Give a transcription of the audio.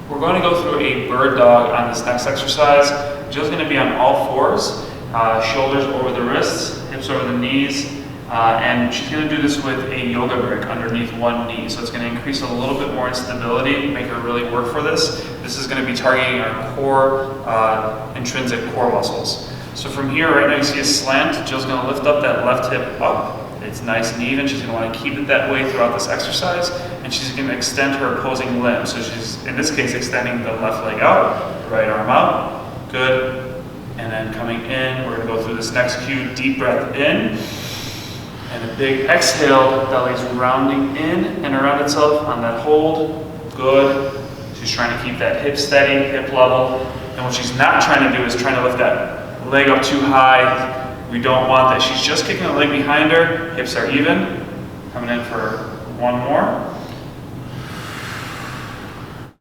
We're going to go through a bird dog on this next exercise. Jill's going to be on all fours, shoulders over the wrists, hips over the knees, and she's going to do this with a yoga brick underneath one knee. So it's going to increase a little bit more instability, make her really work for this. This is going to be targeting our core, intrinsic core muscles. So from here, right now you see a slant. Jill's going to lift up that left hip up. It's nice and even. She's going to want to keep it that way throughout this exercise, and she's going to extend her opposing limb. So she's, in this case, extending the left leg out, right arm out. Good. And then coming in, we're going to go through this next cue. Deep breath in, and a big exhale. Belly's rounding in and around itself on that hold. Good. She's trying to keep that hip steady, hip level. And what she's not trying to do is trying to lift that leg up too high. We don't want that. She's just kicking the leg behind her. Hips are even. Coming in for one more.